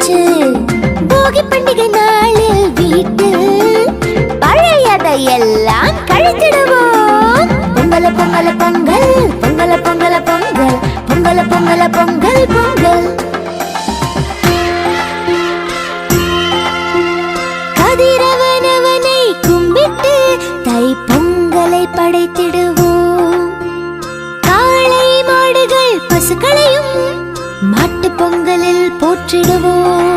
போச்சு. போகி பண்டிகை நாளில் வீட்டில் பழையதை எல்லாம் கழித்திடுவோம். பொங்கல பொங்கல பொங்கல், பொங்கல பொங்கல பொங்கல், பொங்கல பொங்கல பொங்கல் பொங்கல். கதிரவனவனை கும்பிட்டு தை பொங்கலை படைத்திடுவோம். காளை மாடுகள் பசுக்களையும் மாட்டு பொங்கலில் போற்றிடுவோம்.